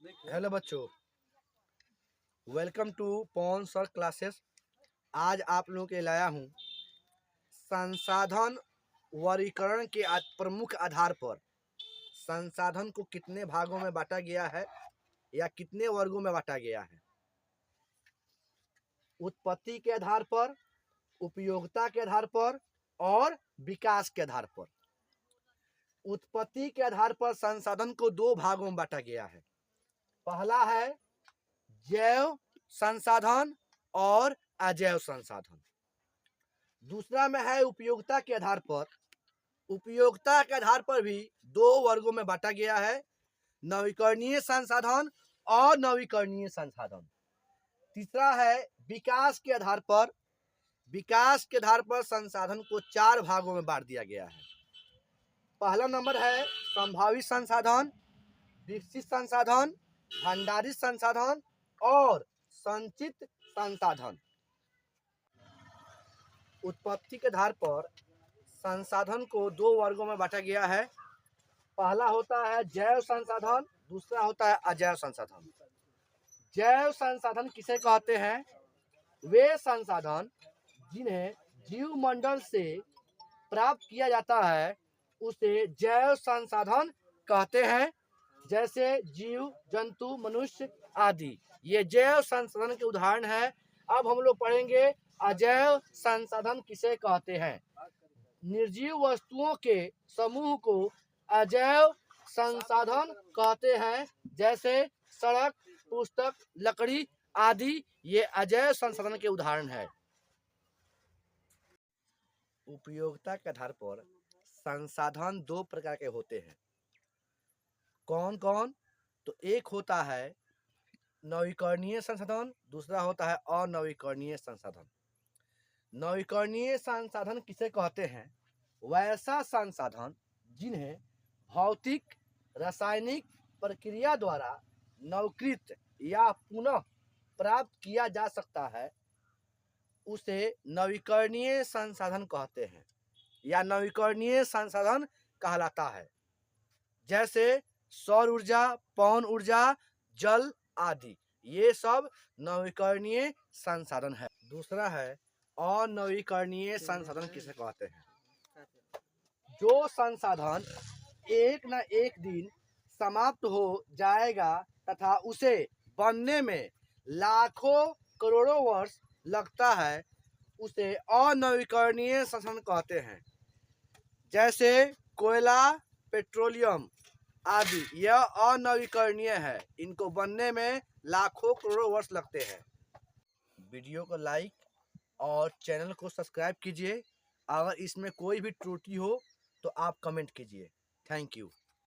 Hello बच्चों, welcome to पॉन sir classes. आज आप लोगों के लाया हूँ संसाधन वर्गीकरण के प्रमुख आधार पर संसाधन को कितने भागों में बांटा गया है या कितने वर्गों में बांटा गया है। उत्पत्ति के आधार पर, उपयोगिता के आधार पर और विकास के आधार पर। उत्पत्ति के आधार पर संसाधन को दो भागों में बांटा गया है। पहला है जैव संसाधन और अजैव संसाधन। दूसरा में है उपयोगिता के आधार पर। उपयोगिता के आधार पर भी दो वर्गों में बांटा गया है, नवीकरणीय संसाधन और नवीकरणीय संसाधन। तीसरा है विकास के आधार पर। विकास के आधार पर संसाधन को चार भागों में बांट दिया गया है। पहला नंबर है संभावित संसाधन, विकसित संसाधन, भंडारित संसाधन और संचित संसाधन। उत्पत्ति के आधार पर संसाधन को दो वर्गों में बांटा गया है। पहला होता है जैव संसाधन, दूसरा होता है अजैव संसाधन। जैव संसाधन किसे कहते हैं? वे संसाधन जिन्हें जीव मंडल से प्राप्त किया जाता है उसे जैव संसाधन कहते हैं, जैसे जीव, जंतु, मनुष्य आदि। ये जैव संसाधन के उदाहरण है। अब हम लोग पढ़ेंगे अजैव संसाधन किसे कहते हैं। निर्जीव वस्तुओं के समूह को अजैव संसाधन कहते हैं, जैसे सड़क, पुस्तक, लकड़ी आदि। ये अजैव संसाधन के उदाहरण है। उपयोगिता के आधार पर संसाधन दो प्रकार के होते हैं। कौन कौन? तो एक होता है नवीकरणीय संसाधन, दूसरा होता है अनवीकरणीय संसाधन। नवीकरणीय संसाधन किसे कहते हैं? वैसा संसाधन जिन्हें भौतिक, रासायनिक प्रक्रिया द्वारा नवीकृत या पुनः प्राप्त किया जा सकता है उसे नवीकरणीय संसाधन कहते हैं या नवीकरणीय संसाधन कहलाता है, जैसे सौर ऊर्जा, पवन ऊर्जा, जल आदि। ये सब नवीकरणीय संसाधन है। दूसरा है अनवीकरणीय संसाधन किसे कहते हैं? जो संसाधन एक न एक दिन समाप्त हो जाएगा तथा उसे बनने में लाखों करोड़ों वर्ष लगता है उसे अनवीकरणीय संसाधन कहते हैं, जैसे कोयला, पेट्रोलियम आदि। यह अनवीकरणीय है, इनको बनने में लाखों करोड़ों वर्ष लगते हैं। वीडियो को लाइक और चैनल को सब्सक्राइब कीजिए। अगर इसमें कोई भी त्रुटि हो तो आप कमेंट कीजिए। Thank you.